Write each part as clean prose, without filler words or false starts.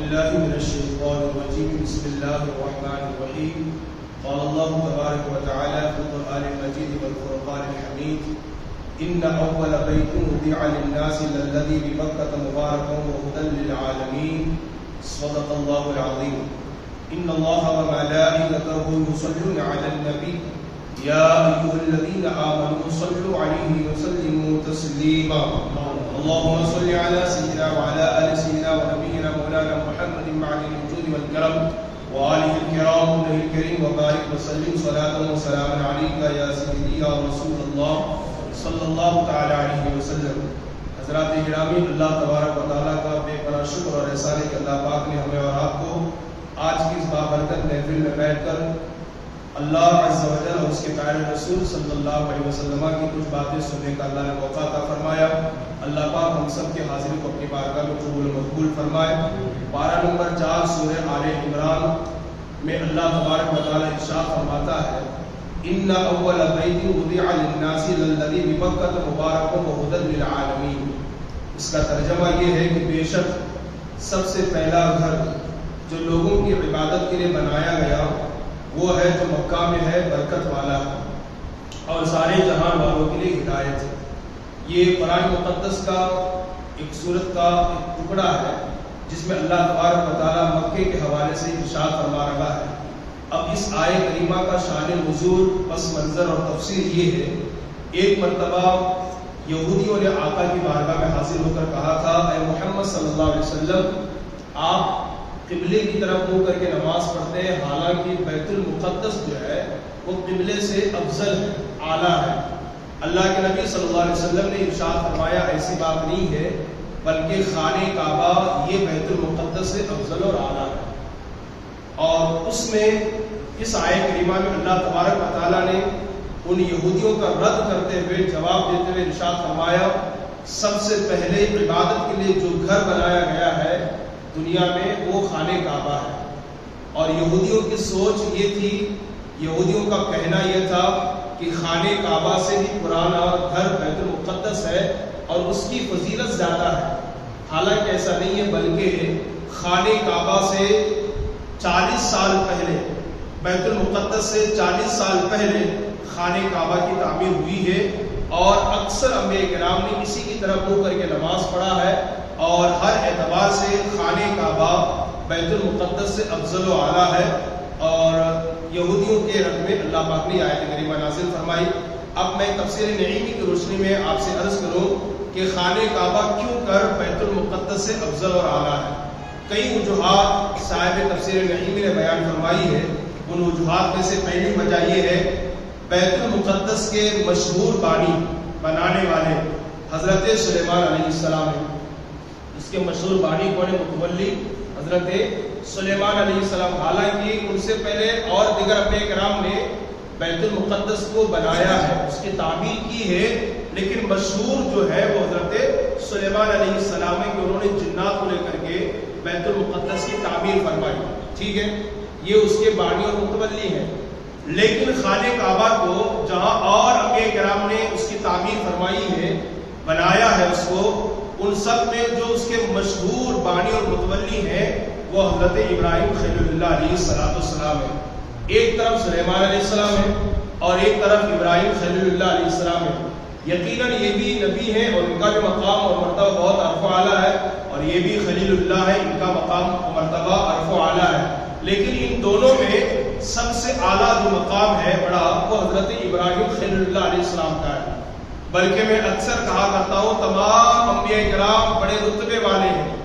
بالله من الشيطان الرجيم بسم الله الرحمن الرحيم قال الله تبارك وتعالى في القرآن المجيد والفرقان الحميد إن أول بيت وضع للناس للذي بمكة مباركا وهدى للعالمين صدق الله العظيم إن الله وملائكته يصلون على النبي يا أيها الذين آمنوا صلوا عليه وسلموا تسليما اللهم صل على سيدنا وعلى آل سيدنا ونبينا مولانا محمد معدن الوجود والكرم وآله الكرام وله الكريم وبارك وسلم صلاة وسلاما عليك يا سيدي يا رسول الله صلی اللہ تعالی علیہ وسلم۔ حضرات گرامی، اللہ تبارک و تعالیٰ کا بے پناہ شکر اور احسان ہے کہ اللہ پاک نے ہمیں اور آپ کو آج کی اس بابرکت محفل میں بیٹھ کر اللہ عز و جل اور اس کے پیارے رسول صلی اللہ علیہ وسلم کی کچھ باتیں سننے کا اللہ نے موقع عطا فرمایا۔ اللہ پاک ہم سب کے حاضری کو اپنی بارگاہ میں قبول و مقبول فرمائے۔ پارہ نمبر 4 سورہ آل عمران میں اللہ تبارک و تعالیٰ ارشاد فرماتا ہے ان اول بیت وضع للناس للذی بمکہ مبارکا وہدی للعالمین۔ اس کا ترجمہ یہ ہے کہ بے شک سب سے پہلا گھر جو لوگوں کی عبادت کے لیے بنایا گیا وہ ہے جو مکہ میں ہے، برکت والا ہے اور سارے جہان والوں کے لیے ہدایت ہے۔ یہ قرآن مقدس کا ایک سورت کا ایک ٹکڑا ہے جس میں اللہ تبارک و تعالیٰ مکے کے حوالے سے ارشاد فرما رہا ہے۔ اب اس آیے کریمہ کا شان نزول، پس منظر اور تفسیر یہ ہے، ایک مرتبہ یہودیوں نے آقا کی بارگاہ میں حاضر ہو کر کہا تھا اے محمد صلی اللہ علیہ وسلم، آپ قبلے کی طرف منہ کر کے نماز پڑھتے ہیں، حالانکہ بیت المقدس جو ہے وہ قبلے سے افضل ہے، اعلیٰ ہے۔ اللہ کے نبی صلی اللہ علیہ وسلم نے ارشاد فرمایا ایسی بات نہیں ہے، بلکہ خانہ کعبہ یہ بیت المقدس سے افضل اور اعلیٰ ہے۔ اور اس میں اس آیت کریمہ میں اللہ تبارک و تعالیٰ نے ان یہودیوں کا رد کرتے ہوئے، جواب دیتے ہوئے ارشاد فرمایا سب سے پہلے عبادت کے لیے جو گھر بنایا گیا ہے دنیا میں وہ خانہ کعبہ ہے۔ اور یہودیوں کی سوچ یہ تھی، یہودیوں کا کہنا یہ تھا کہ خانہ کعبہ سے بھی پرانا گھر بیت المقدس ہے اور اس کی فضیلت زیادہ ہے۔ حالانکہ ایسا نہیں ہے، بلکہ خانہ کعبہ سے 40 سال پہلے، بیت المقدس سے 40 سال پہلے خانہ کعبہ کی تعمیر ہوئی ہے اور اکثر انبیاء کرام نے اسی کی طرف منہ کر کے نماز پڑھا ہے اور ہر اعتبار سے خانہ کعبہ بیت المقدس سے افضل و اعلیٰ ہے۔ اور یہودیوں کے رد میں اللہ پاک نے آیت کریمہ نازل فرمائی۔ اب میں تفسیر نعیمی کی روشنی میں آپ سے عرض کروں کہ خانہ کعبہ کیوں کر بیت المقدس سے افضل اور اعلیٰ ہے۔ کئی وجوہات صاحب تفسیر نعیمی نے بیان فرمائی ہے۔ ان وجوہات میں سے پہلی وجہ یہ ہے، بیت المقدس کے مشہور بانی بنانے والے حضرت سلیمان علیہ السلام ہیں۔ اس کے مشہور بانی کون ہے؟ متولی حضرت سلیمان علیہ السلام۔ حالانکہ ان سے پہلے اور دیگر انبیاء کرام نے بیت المقدس کو بنایا ہے، اس کی تعمیر کی ہے، لیکن مشہور جو ہے وہ حضرت سلیمان علیہ السلام ہے کہ انہوں نے جنات کو لے کر کے بیت المقدس کی تعمیر فرمائی۔ ٹھیک ہے، یہ اس کے بانی اور متولی ہیں۔ لیکن خانہ کعبہ کو جہاں اور انبیاء کرام نے اس کی تعمیر فرمائی ہے، بنایا ہے اس کو، ان سب میں جو اس کے مشہور بانی اور متولی ہیں وہ حضرت ابراہیم خلیل اللہ علیہ السلام ہے۔ ایک طرف سلیمان علیہ السلام ہے اور ایک طرف ابراہیم خلیل اللہ علیہ السلام ہے۔ یقیناً یہ بھی نبی ہیں اور ان کا بھی مقام اور مرتبہ بہت عرف و اعلیٰ ہے، اور یہ بھی خلیل اللہ ہے، ان کا مقام و مرتبہ عرف و اعلیٰ ہے۔ لیکن ان دونوں میں سب سے اعلیٰ جو مقام ہے بڑا، وہ حضرت ابراہیم خلیل اللہ علیہ السلام کا ہے۔ بلکہ میں اکثر کہا کرتا ہوں تمام انبیاء کرام بڑے رتبے والے ہیں،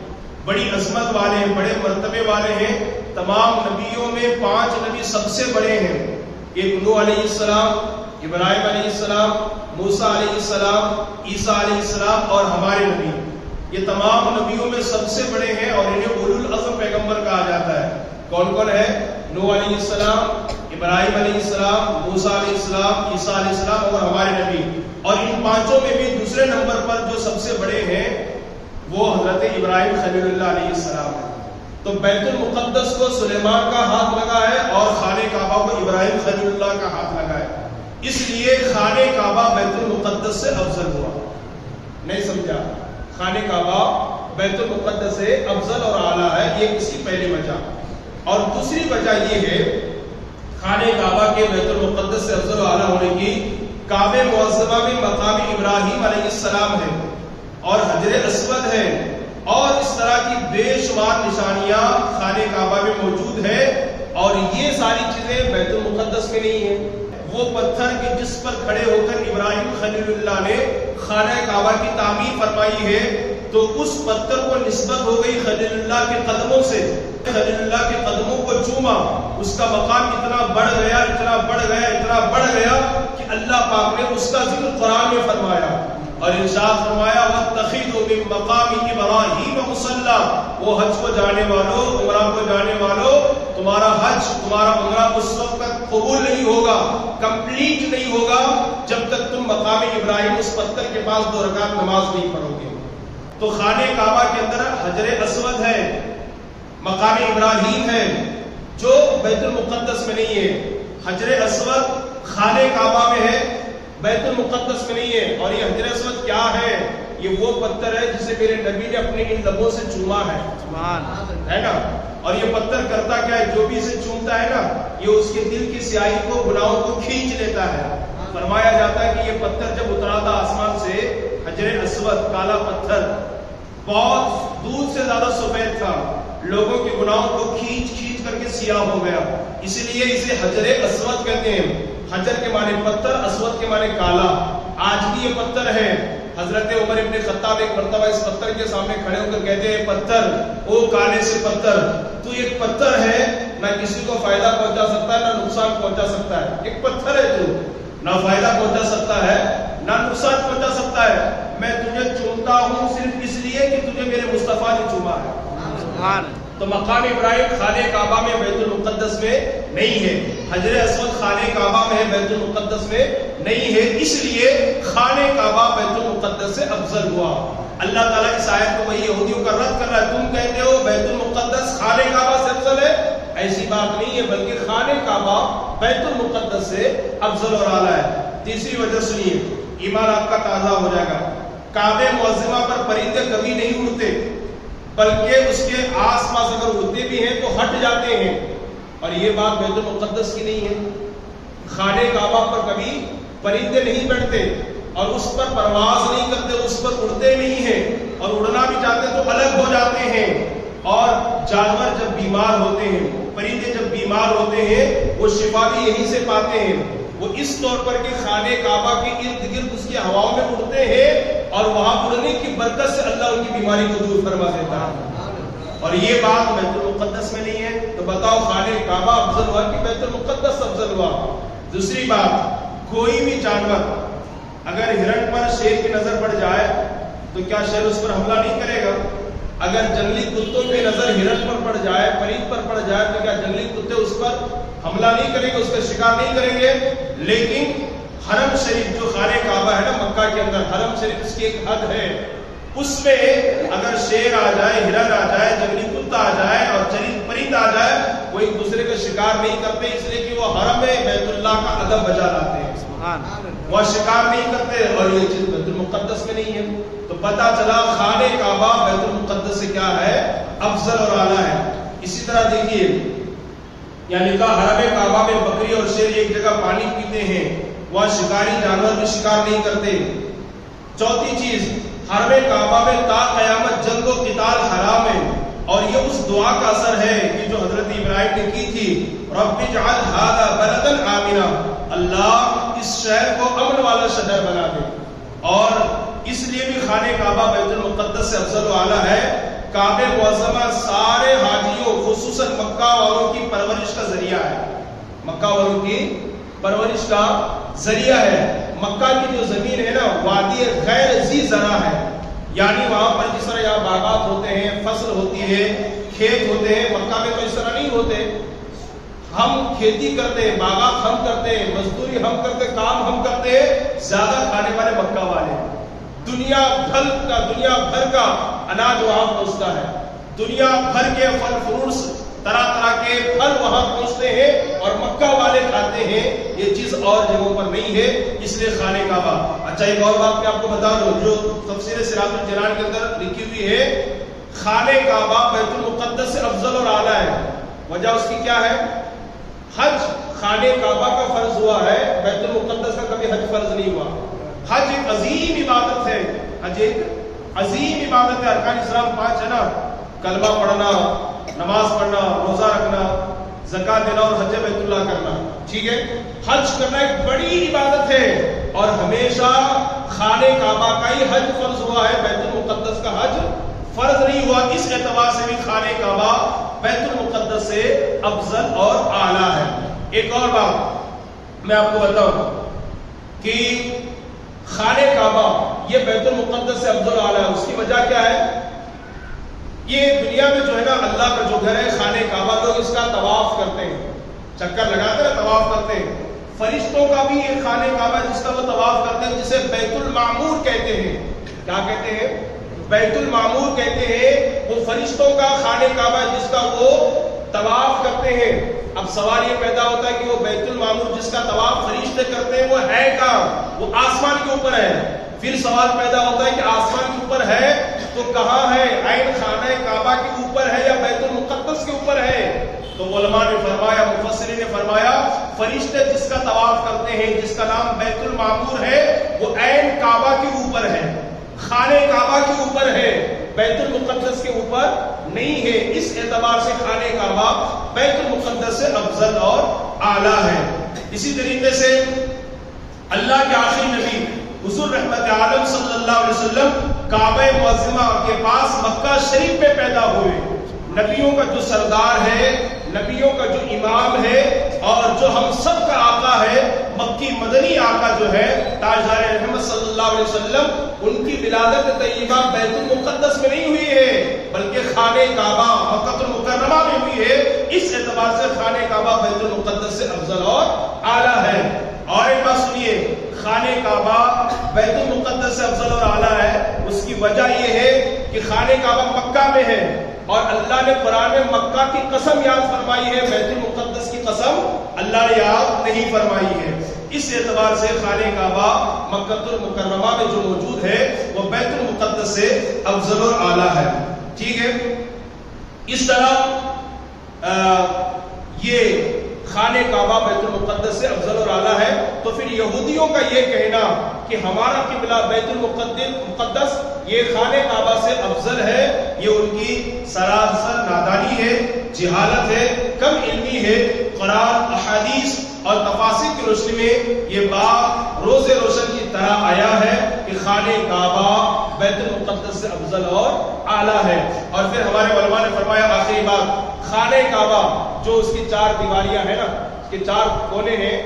بڑی عظمت والے ہیں، بڑے مرتبے والے ہیں۔ تمام نبیوں میں 5 نبی سب سے بڑے ہیں، ایک نوح علیہ السلام، ابراہیم علیہ السلام، موسیٰ علیہ السلام، عیسیٰ علیہ السلام اور ہمارے نبی۔ یہ تمام نبیوں میں سب سے بڑے ہیں اور انہیں اولو العزم پیغمبر کہا جاتا ہے۔ کون کون ہے؟ نوح علیہ السلام، ابراہیم علیہ السلام، موسیٰ علیہ السلام، عیسیٰ علیہ السلام اور ہمارے نبی۔ اور ان 5 میں بھی دوسرے نمبر پر جو سب سے بڑے ہیں وہ حضرت ابراہیم خلیل اللہ علیہ السلام ہے۔ تو بیت المقدس کو سلیمان کا ہاتھ لگا ہے اور خانہ کعبہ کو ابراہیم خلیل اللہ کا ہاتھ لگا ہے، اس لیے خانہ کعبہ بیت المقدس سے افضل ہوا۔ نہیں سمجھا؟ خانہ کعبہ بیت المقدس سے افضل اور اعلیٰ ہے، یہ اس کی پہلی وجہ. اور دوسری وجہ یہ ہے خانہ کعبہ کے بیت المقدس سے افضل و اعلیٰ ہونے کی، کعبہ معظمہ میں مقام ابراہیم علیہ السلام ہے اور حجر اسود ہے، اور اس طرح کی بے شمار نشانیاں خانہ کعبہ میں موجود ہے، اور یہ ساری چیزیں بیت المقدس میں نہیں ہیں. وہ پتھر کہ جس پر کھڑے ہو کر ابراہیم خلیل اللہ نے خانہ کعبہ کی تعمیر فرمائی ہے، تو اس پتھر کو نسبت ہو گئی خلیل اللہ کے قدموں سے. خلیل اللہ کے قدموں کو چوما، اس کا مقام اتنا بڑھ گیا، اتنا بڑھ گیا، اتنا بڑھ گیا کہ اللہ پاک نے اس کا ذکر قرآن میں فرمایا اور ارشاد فرمایا وَاتَّخِذُوا مِن مَّقَامِ إِبْرَاهِيمَ مُصَلًّى. وہ حج کو جانے والوں، عمرہ کو جانے والوں، تمہارا حج، تمہارا عمرہ اس وقت تک قبول نہیں ہوگا، کمپلیٹ نہیں ہوگا جب تک تم مقام ابراہیم اس پتھر کے پاس 2 رکعت نماز نہیں پڑھو گے. تو خانہ کعبہ کے اندر حجر اسود ہے، مقام ابراہیم ہے، جو بیت المقدس میں نہیں ہے. حجر اسود خانہ کعبہ میں ہے، بیت المقدس میں نہیں ہے. اور یہ حجر اسود کیا ہے؟ یہ وہ پتھر ہے جسے میرے نبی نے اپنے ان لبوں سے چوما ہے، ہے نا. اور یہ پتھر کرتا کیا ہے؟ جو بھی اسے چومتا ہے نا، یہ اس کے دل کی سیاہی کو، گناہوں کو کھینچ لیتا ہے. فرمایا جاتا ہے کہ یہ پتھر جب اترا تھا آسمان سے، حجر اسود کالا پتھر بہت دودھ سے زیادہ سفید تھا، لوگوں کے گناہوں کو کھینچ کھینچ کر کے سیاہ ہو گیا، اس لیے اسے حجر اسود کہتے ہیں. حجر کے معنی پتھر، اسود کے معنی کالا. آج بھی یہ پتھر ہے. حضرت عمر ابن خطاب ایک مرتبہ اس پتھر کے سامنے کھڑے ہو کر کہتے ہیں پتھر، او کالے سے پتھر، تو ایک پتھر ہے، نہ کسی کو فائدہ پہنچا سکتا ہے نہ نقصان پہنچا سکتا ہے. ایک پتھر ہے، تو نہ فائدہ پہنچا سکتا ہے نہ نقصان پہنچا سکتا ہے. میں تجھے چومتا ہوں صرف اس لیے کہ تجھے میرے مصطفیٰ نے چوما ہے. تو مقام ابراہیم خانہ کعبہ میں بیت المقدس میں نہیں ہے. حجر اسود خانہ کعبہ میں ہے، بیت المقدس میں نہیں ہے. اس لیے خانہ کعبہ بیت المقدس سے افضل ہوا. اللہ تعالیٰ اس آیت کو وہی یہودیوں کا رد کر رہا ہے. تم کہتے ہو بیت المقدس خانہ کعبہ سے افضل ہے، ایسی بات نہیں ہے، بلکہ خانہ کعبہ بیت المقدس سے افضل اور اعلیٰ ہے. تیسری وجہ سنیے، ایمان آپ کا تازہ ہو جائے گا. کعبہ معظمہ پر پرندے کبھی نہیں اڑتے، بلکہ اس کے آس پاس اگر اڑتے بھی ہیں تو ہٹ جاتے ہیں. اور یہ بات بیت المقدس کی نہیں ہے. خانہ کعبہ پر کبھی پرندے نہیں بیٹھتے اور اس پر پرواز نہیں کرتے، اس پر اڑتے نہیں ہیں، اور اڑنا بھی چاہتے تو الگ ہو جاتے ہیں. اور جانور جب بیمار ہوتے ہیں، پرندے جب بیمار ہوتے ہیں، وہ شفا بھی یہیں سے پاتے ہیں. وہ اس طور پر کہ خانہ کعبہ کے ارد گرد اس کی ہواؤں میں اڑتے ہیں، اور وہاں اڑنے کی برکت سے اللہ ان کی بیماری کو دور فرما دیتا ہے. اور یہ بات بیت المقدس میں نہیں ہے. تو بتاؤ خانہ کعبہ افضل ہوا کہ بیت المقدس افضل ہوا؟ دوسری بات، کوئی بھی جانور اگر ہرن پر شیر کی نظر پڑ جائے تو کیا شیر اس پر حملہ نہیں کرے گا؟ اگر جنگلی کتوں کی نظر ہرن پر پڑ جائے، پرند پر پڑ جائے، تو کیا جنگلی کتے اس پر حملہ نہیں کریں گے، اس کا شکار نہیں کریں گے؟ لیکن حرم شریف جو خانہ کعبہ ہے نا مکہ کے اندر، حرم شریف اس کی ایک حد ہے، اس میں اگر شیر آ جائے، ہرن آ جائے، جنگلی کتا آ جائے اور چرند پرند آ جائے، وہ ایک دوسرے کا شکار نہیں کرتے، اس لیے کہ وہ حرم بیت اللہ کا ادب بجا لاتے ہیں، وہ شکار نہیں کرتے. اور یہ چیز بیت المقدس میں نہیں ہے. تو پتہ چلا خانہ کعبہ بیت المقدس سے کیا ہے؟ افضل اور اعلیٰ ہے. اسی طرح دیکھیے، یعنی کہ حرم کعبہ میں بکری اور شیر ایک جگہ پانی پیتے ہیں، وہاں شکاری جانور بھی شکار نہیں کرتے. چوتھی چیز، حرم کعبہ میں تا قیامت جنگ و قتال حرام ہے. اور یہ اس دعا کا اثر ہے کہ جو حضرت ابراہیم نے کی تھی، رب اجعل ھذا بلدا آمنا، اللہ اس شہر کو امن والا شہر بنا دے. اور اس لیے بھی خانہ کعبہ بیت المقدس سے افضل و اعلیٰ ہے. کعبہ معظمہ سارے حاجیوں خصوصاً مکہ والوں کی پرورش کا ذریعہ ہے. مکہ والوں کی پرورش کا ذریعہ ہے. مکہ کی جو زمین ہے نا، وادی غیر ذی زرع ہے، یعنی وہاں پر جس طرح یہاں باغات ہوتے ہیں، فصل ہوتی ہے، کھیت ہوتے ہیں، مکہ میں تو اس طرح نہیں ہوتے. ہم کھیتی کرتے ہیں، باغات ہم کرتے ہیں، مزدوری ہم کرتے ہیں، کام ہم کرتے ہیں، زیادہ کھانے والے مکہ والے. دنیا بھر کا اناج وہاں پہنچتا ہے، دنیا بھر کے پھل فروٹس، طرح طرح کے پھل وہاں پہنچتے ہیں اور مکہ والے کھاتے ہیں. یہ چیز اور جگہوں پر نہیں ہے، اس لیے خانہ کعبہ. اچھا ایک اور بات میں آپ کو بتا دوں جو تفسیر صراط الجنان کے اندر لکھی ہوئی ہے، خانہ کعبہ بیت المقدس سے افضل اور اعلیٰ ہے. وجہ اس کی کیا ہے؟ حج خانہ کعبہ کا فرض ہوا ہے، بیت المقدس کا کبھی حج فرض نہیں ہوا. حج ایک عظیم عبادت ہے، حج ایک عظیم عبادت ہے. ارکان اسلام 5 ہے نا، کلمہ پڑھنا، نماز پڑھنا، روزہ رکھنا، زکات دینا اور حج بیت اللہ کرنا. ٹھیک ہے، حج کرنا ایک بڑی عبادت ہے اور ہمیشہ خانہ کعبہ کا ہی حج فرض ہوا ہے، بیت المقدس کا حج فرض نہیں ہوا. اس اعتبار سے بھی خانہ کعبہ بیت المقدس سے افضل اور اعلیٰ ہے. ایک اور بات میں آپ کو بتاؤں کہ خانہ کعبہ یہ بیت المقدس سے افضل و اعلیٰ ہے. اس کی وجہ کیا ہے؟ یہ دنیا میں جو ہے نا اللہ کا جو گھر ہے خانہ کعبہ، لوگ اس کا طواف کرتے ہیں، چکر لگاتے ہیں، طواف کرتے ہیں. فرشتوں کا بھی ایک خانہ کعبہ جس کا وہ طواف کرتے ہیں، جسے بیت المعمور کہتے ہیں. کیا کہتے ہیں؟ بیت المعمور کہتے ہیں. وہ فرشتوں کا خانہ کعبہ جس کا وہ طواف کرتے ہیں. اب سوال یہ پیدا ہوتا ہے کہ وہ بیت المعمور جس کا طواف فرشتے کرتے ہیں وہ ہے کہاں؟ وہ آسمان کے اوپر ہے. پھر سوال پیدا ہوتا ہے کہ آسمان کے اوپر ہے تو کہاں ہے؟ عین خانہ کعبہ کے اوپر ہے یا بیت المقدس کے اوپر ہے؟ تو علماء نے فرمایا، مفسرین نے فرمایا، فرشتے جس کا طواف کرتے ہیں جس کا نام بیت المعمور ہے وہ عین کعبہ کے اوپر ہے، خانہ کعبہ کے اوپر ہے، بیت المقدس کے اوپر نہیں ہے. اس اعتبار سے خانہ کعبہ بیت المقدس سے افضل اور اعلیٰ ہے. اسی طریقے سے اللہ کے آخری نبی حضور رحمت عالم صلی اللہ علیہ وسلم کعبہ معظمہ کے پاس مکہ شریف میں پیدا ہوئے. نبیوں کا جو سردار ہے، نبیوں کا جو امام ہے اور جو ہم سب کا آقا ہے، مکی مدنی آقا جو ہے تاجدار رحمت صلی اللہ علیہ وسلم، ان کی ولادت طیبہ بیت المقدس میں نہیں ہوئی ہے بلکہ خانہ کعبہ مکہ المکرمہ میں ہوئی ہے. اس اعتبار سے خانہ کعبہ بیت المقدس سے افضل اور اعلیٰ ہے. اور ایک بات سنیے، خانہ کعبہ بیت المقدس سے افضل اور اعلیٰ ہے. اس کی وجہ یہ ہے کہ خانہ کعبہ مکہ میں ہے اور اللہ نے قرآن میں مکہ کی قسم یاد فرمائی ہے، بیت المقدس کی قسم اللہ نے یاد نہیں فرمائی ہے. اس اعتبار سے خانہ کعبہ مکہ المکرمہ میں جو موجود ہے وہ بیت المقدس سے افضل اور اعلیٰ ہے. ٹھیک ہے، اس طرح یہ خانہ کعبہ بیت المقدس سے افضل اور اعلیٰ ہے. تو پھر یہودیوں کا یہ کہنا کہ ہمارا قبلہ بیت المقدس یہ خانہ کعبہ سے افضل ہے، یہ ان کی سراسر نادانی ہے، جہالت ہے، کم علمی ہے. قرآن، احادیث اور تفاسیر کی روشنی میں یہ بات روز روشن کی طرح آیا ہے کہ خانہ کعبہ بیت المقدس سے افضل اور اعلیٰ ہے. اور پھر ہمارے علماء نے فرمایا آخری بات، خانہ کعبہ جو اس کی 4 دیواریاں ہیں نا، اس کے 4 کونے ہیں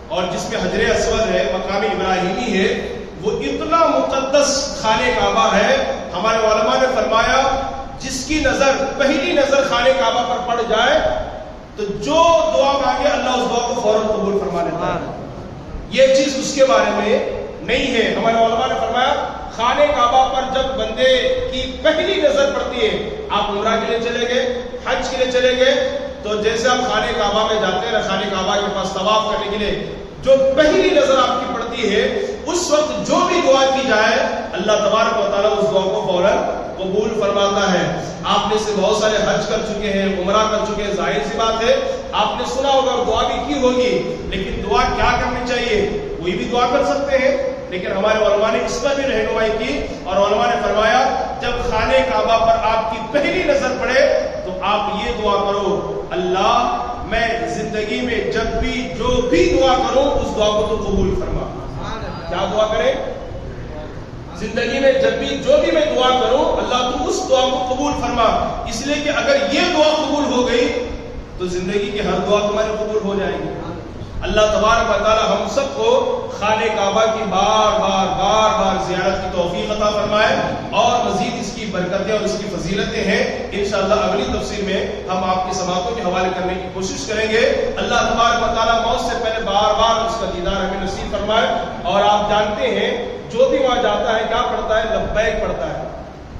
اور جس میں حجر اسود ہے، مقام ابراہیمی ہے، وہ اتنا مقدس خانہ کعبہ ہے. ہمارے علماء نے فرمایا جس کی نظر پہلی نظر خانہ کعبہ پر پڑ جائے تو جو دعا مانگے اللہ اس دعا کو فوراً قبول فرما لیتا ہے. یہ چیز اس کے بارے میں نہیں ہے. ہمارے علماء نے فرمایا خانہ کعبہ پر جب بندے کی پہلی نظر پڑتی ہے، آپ عمرہ کے لیے چلے گئے، حج کے لیے چلے گئے، تو جیسے آپ خانہ کعبہ میں جاتے ہیں، خانہ کعبہ کے پاس طواف کرنے کے لیے جو پہلی نظر آپ کی پڑتی ہے، اس وقت جو بھی دعا کی جائے اللہ تبارک و تعالیٰ اس دعا کو فوراً قبول فرماتا ہے. آپ نے سے بہت سارے حج کر چکے ہیں، عمرہ کر چکے ہیں، ظاہر سی بات ہے آپ نے سنا ہوگا اور دعا بھی کی ہوگی، لیکن دعا کیا کرنی چاہیے؟ کوئی بھی دعا کر سکتے ہیں، لیکن ہمارے علماء نے اس پر بھی رہنمائی کی اور علماء نے فرمایا جب خانہ کعبہ پر آپ کی پہلی نظر پڑے تو آپ یہ دعا کرو، اللہ میں زندگی میں جب بھی جو بھی دعا کروں اس دعا کو تو قبول فرما. کیا دعا کرے؟ زندگی میں جب بھی جو بھی میں دعا کروں اللہ تو اس دعا کو قبول فرما. اس لیے کہ اگر یہ دعا قبول ہو گئی تو زندگی کی ہر دعا تمہاری قبول ہو جائے گی. اللہ تبارک و تعالی ہم سب کو خانہ کعبہ کی بار بار زیارت کی توفیق عطا فرمائے اور مزید اس کی برکتیں اور اس کی فضیلتیں ہیں. انشاءاللہ اگلی تفسیر میں ہم آپ کی سماعتوں کے حوالے کرنے کی کوشش کریں گے. اللہ تبارک و تعالی موت سے پہلے بار اس کا دیدار ہمیں نصیب فرمائے. اور آپ جانتے ہیں جو بھی وہاں جاتا ہے کیا پڑھتا ہے؟ لبیک پڑھتا ہے.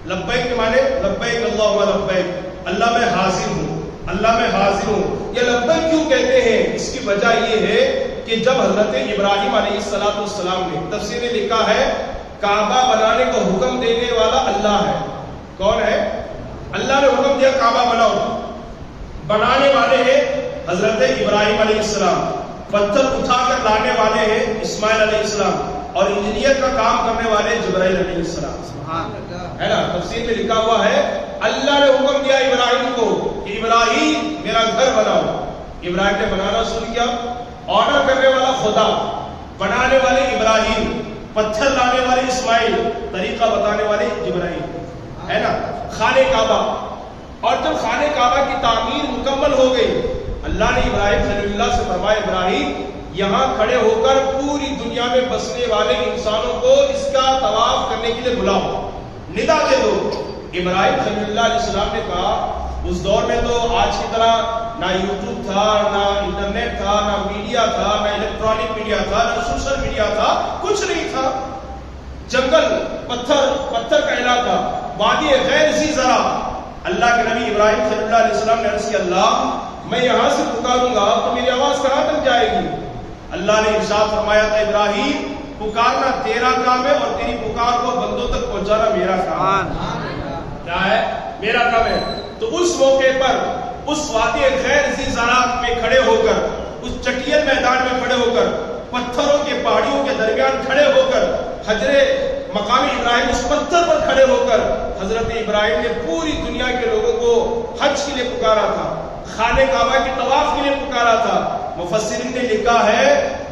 لبیک کے معنی لبیک اللہم لبیک، اللہ میں حاضر ہوں، اللہ میں حاضر ہوں. یہ لبیک کیوں کہتے ہیں؟ اس کی وجہ یہ ہے کہ جب حضرت ابراہیم علیہ السلام نے، تفسیر میں لکھا ہے کعبہ بنانے کا حکم دینے والا اللہ ہے. کون ہے؟ اللہ نے حکم دیا کعبہ بناؤ. بنانے والے ہیں حضرت ابراہیم علیہ السلام, پتھر اٹھا کر لانے والے ہیں اسماعیل علیہ السلام, اور انجینئر کا کام کرنے والے جبرائیل علیہ السلام. ہے نا, تفسیر میں لکھا ہوا ہے اللہ نے حکم دیا ابراہیم کو کہ ابراہیم میرا گھر بناؤ. ابراہیم نے بنانا شروع کیا. آرڈر کرنے والا خدا, بنانے والے ابراہیم, پتھر لانے والے اسماعیل, طریقہ بتانے والے جبرائیل. ہے نا, خانہ کعبہ. اور جب خانہ کعبہ کی تعمیر مکمل ہو گئی, اللہ نے ابراہیم خلیل اللہ سے فرمایا ابراہیم یہاں کھڑے ہو کر پوری دنیا میں بسنے والے انسانوں کو اس کا طواف کرنے کے لیے بلاؤ, ندا دے دو. ابراہیم خلیل اللہ علیہ السلام نے کہا, اس دور میں تو آج کی طرح نہ یوٹیوب تھا, نہ انٹرنیٹ تھا, نہ میڈیا تھا, نہ الیکٹرانک میڈیا تھا, نہ سوشل میڈیا تھا, کچھ نہیں تھا. جنگل, پتھر کا علاقہ, وادی غیر ذی زرع. اللہ کے نبی ابراہیم صلی اللہ علیہ وسلم نے عرض کیا اللہ میں یہاں سے پکاروں گا تو میری آواز کہاں تک جائے گی؟ اللہ نے ارشاد فرمایا تھا ابراہیم پکارنا تیرا کام ہے اور تیری پکار کو بندوں تک پہنچانا میرا کام ہے. کیا ہے؟ میرا کام ہے. تو اس موقع پر اس وادی غیر ذی زرع میں کھڑے ہو کر, اس چٹیل میدان میں کھڑے ہو کر, پتھروں کے پہاڑیوں کے درمیان کھڑے ہو کر, حجر مقام ابراہیم اس پتھر پر کھڑے ہو کر حضرت ابراہیم نے پوری دنیا کے لوگوں کو حج کے لیے پکارا تھا, خانہ کعبہ کے طواف کے لیے پکارا تھا. مفسرین نے لکھا ہے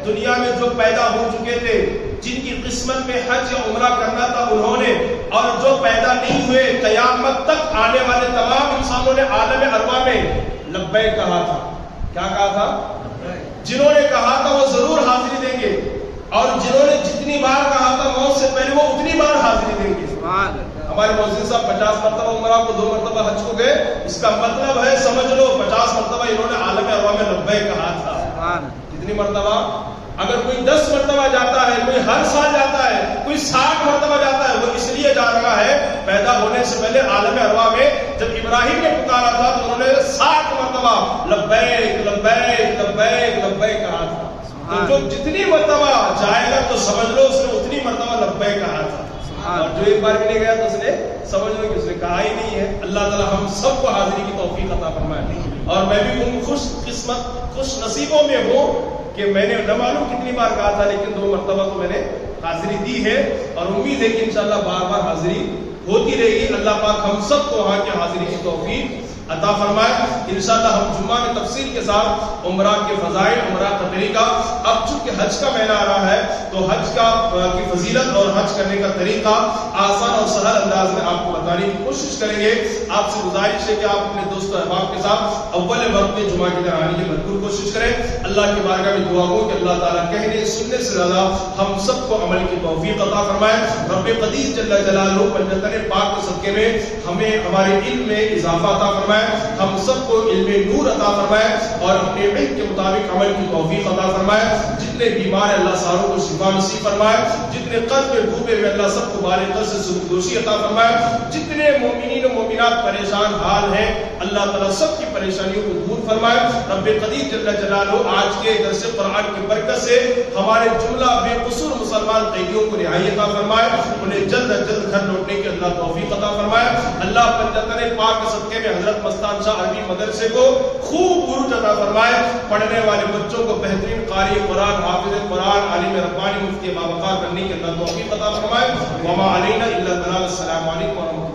دنیا میں جو پیدا ہو چکے تھے, جن کی قسمت میں حج یا عمرہ کرنا تھا انہوں نے, اور جو پیدا نہیں ہوئے قیامت تک آنے والے تمام انسانوں نے عالم ارواح میں لبیک کہا تھا. کیا کہا تھا؟ جنہوں نے کہا تھا وہ ضرور حاضری دیں گے, اور جنہوں نے جتنی بار کہا تھا موت سے پہلے وہ اتنی بار حاضری دیں گے. ہمارے مؤذن صاحب 50 مرتبہ عمرہ کو 2 مرتبہ حج کو گئے, اس کا مطلب ہے سمجھ لو 50 مرتبہ انہوں نے عالم ارواح میں لبیک کہا تھا. کتنی مرتبہ؟ اگر کوئی 10 مرتبہ جاتا ہے, کوئی ہر سال جاتا ہے, کوئی 60 مرتبہ جاتا ہے, وہ اس لیے جا رہا ہے پیدا ہونے سے پہلے عالم ارواح میں جب ابراہیم نے پکارا تھا تو انہوں نے 60 مرتبہ لبیک لبیک لبیک لبیک کہا تھا. تو جو جتنی مرتبہ جائے گا تو سمجھ لو اس نے اتنی مرتبہ لبیک کہا تھا, اور جو ایک بار بھی نہیں گیا تو اس نے سمجھ لو کہ اس نے کہا ہی نہیں ہے. اللہ تعالی ہم سب کو حاضری کی توفیق عطا فرمائے, اور میں بھی ان خوش قسمت خوش نصیبوں میں ہوں کہ میں نے نہ معلوم کتنی بار کہا تھا لیکن 2 مرتبہ تو میں نے حاضری دی ہے, اور امید ہے کہ انشاءاللہ بار بار حاضری ہوتی رہے گی. اللہ پاک ہم سب کو وہاں کی حاضری کی توفیق عطا فرمائے. انشاءاللہ ہم جمعہ میں تفصیل کے ساتھ عمرہ کے فضائل, عمرہ کا طریقہ, اب چونکہ حج کا مہینہ آ رہا ہے تو حج کی فضیلت اور حج کرنے کا طریقہ آسان اور سہل انداز میں آپ کو بتانے کی کوشش کریں گے. آپ سے گزارش ہے کہ آپ اپنے دوست و احباب کے ساتھ اول وقت میں جمعہ کی طرح آنے کی بھرپور کوشش کریں. اللہ کی بارگاہ میں دعا ہو کہ اللہ تعالیٰ کہنے سننے سے زیادہ ہم سب کو عمل کی توفیق عطا فرمائے. رب قدیر جل جلالہ پنجتن پاک کے صدقے میں ہمیں ہمارے علم میں اضافہ عطا فرمائے, ہم سب کو علم نور عطا فرمائے, اور اپنے علم کے مطابق عمل کی توفیق عطا فرمائے. جتنے بیمار ہیں اللہ ساروں کو شفا نصیب فرمائے, جتنے قرض میں ڈوبے ہوئے اللہ سب کو بالغ قرض سے سرگوشی عطا فرمائے. جتنے مومنین و مومنات پریشان حال ہیں اللہ تعالیٰ سب کی پریشانیوں کو دور فرمائے. رب قدیر جل جلالہ آج کے درس قرآن کی برکت سے ہمارے جملہ بے قصور مسلمان قیدیوں کو رہائی عطا فرمائے, انہیں جلد از جلد گھر لوٹنے کی اللہ توفیق عطا فرمائے. اللہ پنجتن پاک کے صدقے میں حضرت مستان شاہ عربی مدرسے کو خوب عروج عطا فرمائے, پڑھنے والے بچوں کو بہترین قاری قرآن, حافظ قرآن, عالم ربانی, مفتی باوقار بننے کی اللہ توفیق عطا فرمائے. وما علینا الا البلاغ. السلام علیکم ورحمۃ اللہ.